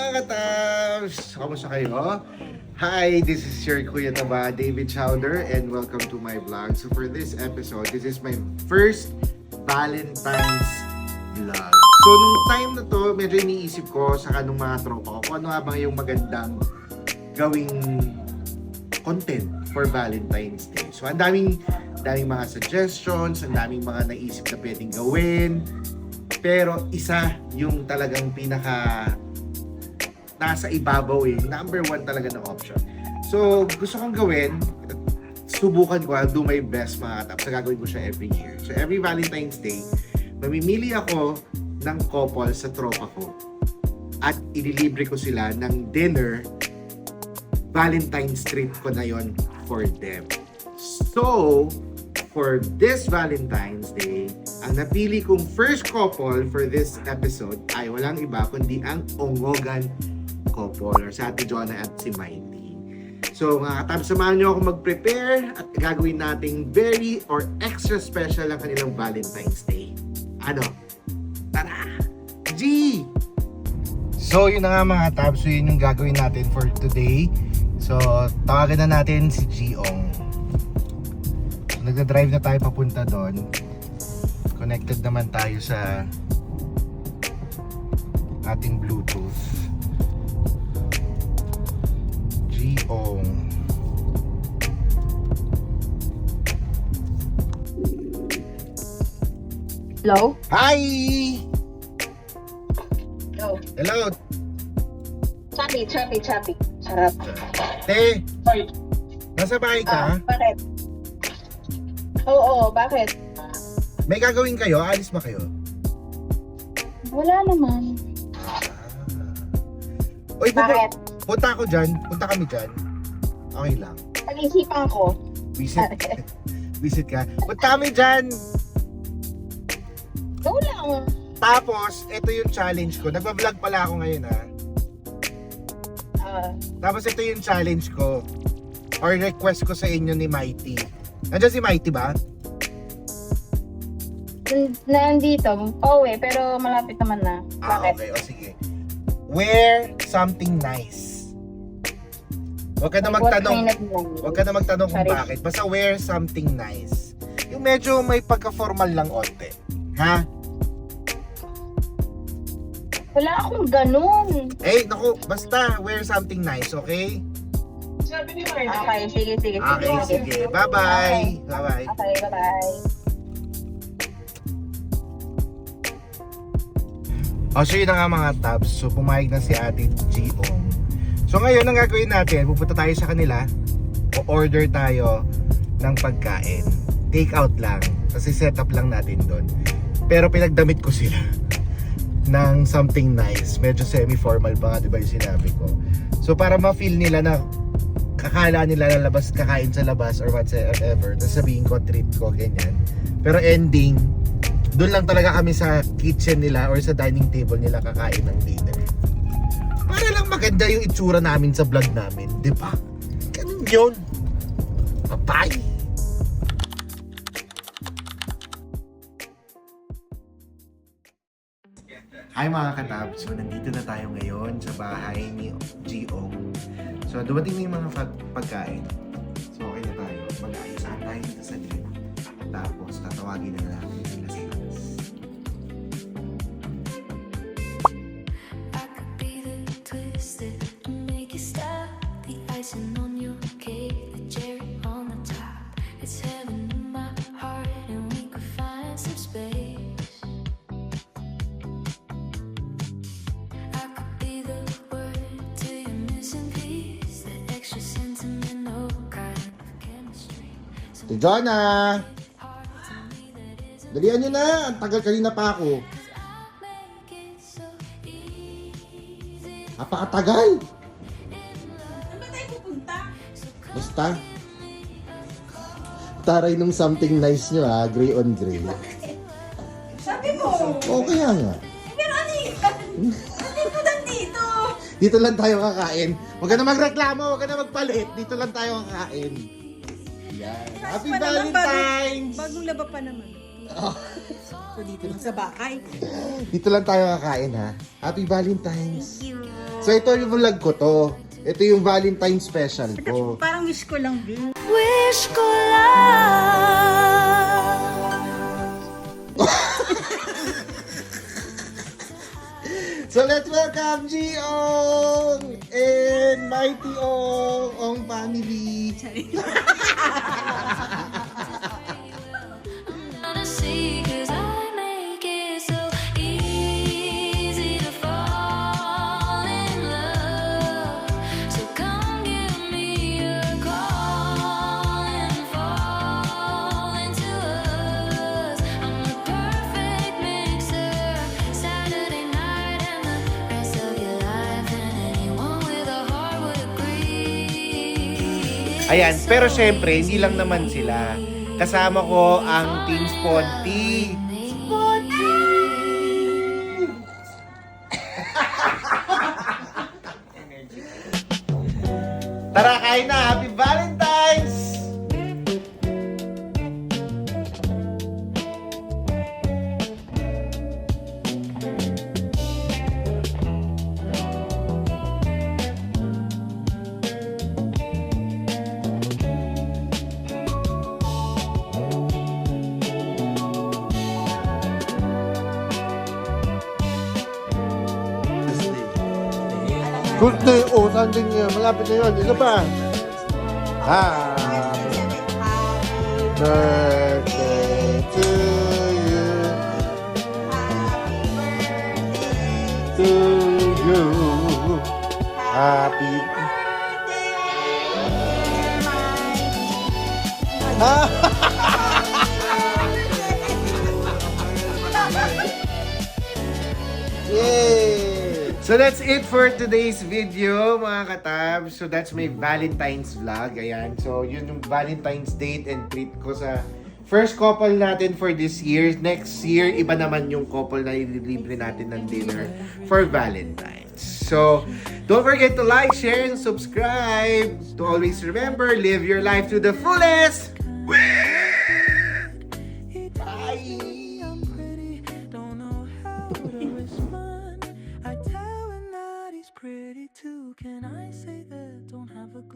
mga katabs! Kamusta kayo? Hi, this is your Kuya Taba, David Chowder, and welcome to my vlog. So for this episode, this is my first Valentine's vlog. So nung time na to, medyo iniisip ko sa kanong mga tropa ko kung ano nga bang yung magandang gawing content for Valentine's Day. So ang daming mga suggestions, ang daming mga naisip na pwedeng gawin. Pero isa yung talagang pinaka nasa ibabaw number one talaga ng option. So gusto kong gawin, subukan ko, I'll do my best mga katap. So gagawin ko siya every year. So every Valentine's Day, mamimili ako ng couple sa tropa ko at ililibre ko sila ng dinner. Valentine's treat ko na yon for them. So for this Valentine's Day, ang napili kong first couple for this episode ay walang iba kundi ang Ongogan couple or si Ate Jonah at si Mighty. So mga katab, samahan nyo ako mag-prepare at gagawin nating very or extra special ang kanilang Valentine's Day. Ano? Tara! G! So yun na nga mga katab, so yun yung gagawin natin for today. So tawagan na natin si Giong. So, nagda-drive na tayo papunta doon. Connected naman tayo sa ating Bluetooth. Giong. Hello? Hi! Hello. Hello! Chappy. Sarap. Te, Sorry. nasa bahay ka? Bakit? Oo, bakit? May gagawin kayo? Alis ba kayo? Wala naman. Uy, Bakit? punta ako dyan. Punta kami dyan. Okay lang. Pag-isipan ko. Visit. Visit ka. Punta kami dyan. Go lang. Tapos, ito yung challenge ko. Nagba-vlog pala ako ngayon ha. Tapos ito yung challenge ko. Or request ko sa inyo ni Mighty. Nandiyan si Mighty ba? Nandito. Pero malapit naman na. Bakit? Okay. O sige. Wear something nice. Huwag ka na magtanong. Huwag ka na magtanong kung Sorry. bakit. Basta wear something nice. Yung medyo may pagka-formal lang onte. Ha? Wala akong ganun. Eh, naku, basta wear something nice, okay? Okay, sige. Okay, sige. Bye-bye. Bye-bye. Okay, bye-bye. O, so yun na nga mga tabs. So, pumayag na si Ate Giong. So, ngayon, ang gagawin natin, pupunta tayo sa kanila. O-order tayo ng pagkain. Take out lang. Kasi set up lang natin doon. Pero pinagdamit ko sila ng something nice. Medyo semi-formal pa nga, di ba yung sinabi ko. So, para ma-feel nila na kakala nila na labas, kakain sa labas or whatsoever. Tapos sabihin ko, treat ko, ganyan. Pero ending, doon lang talaga kami sa kitchen nila or sa dining table nila kakain ng dinner. Para lang maganda yung itsura namin sa vlog namin, di ba? Ganun yun. Bye-bye! Hi mga katab, so nandito na tayo ngayon sa bahay ni Giong. So dumating na yung mga pagkain. So okay na tayo. Mag-aayusan tayo dito sa gym. Tapos tatawagin na natin sila sa labas. I could be the twist that make you stop. The icing on your cake, the cherry on the top. It's heaven in my heart, and we could find some space. I could be the word to your missing piece, that extra sentimental kind of chemistry. Si Jonah! Dalian nyo na! Ang tagal kanina pa ako. Napakatagal! Saan ba tayo pupunta? Basta. Taray nung something nice nyo ha, gray on gray. Sabi mo. Oo, kaya nga. Pero ano yun? Ano ko nandito? Dito lang tayo kakain. Huwag ka na magreklamo, huwag ka na magpalit. Dito lang tayo kakain. Yan. Happy Pa naman, Valentine's! Bagong laba pa naman. So dito lang sa bahay. Dito lang tayo kakain ha. Happy Valentine's! Thank you. So So ito yung vlog ko to. Ito yung Valentine special ko. Parang wish ko lang din. Wish ko lang. So let's welcome G-Ong and Mighty Ong family. Wanna see 'cause I make it so easy to fall in love. So come give me a call and fall into us. I'm the perfect mixer. Saturday night and the rest of your life, and anyone with a heart would agree. Ayan, pero syempre, hindi lang naman sila. Kasama ko ang Team Sponty. Tara, kain na! Happy Valentine's! Tuesday, Sunday nga. Malapit na yun. Isa pa. Happy birthday to you. To you. Happy Yay! So that's it for today's video, mga katab. So that's my Valentine's vlog. Ayan. So yun yung Valentine's date and treat ko sa first couple natin for this year. Next year, iba naman yung couple na ililibre natin ng dinner for Valentine's. So don't forget to like, share, and subscribe. To always remember, live your life to the fullest.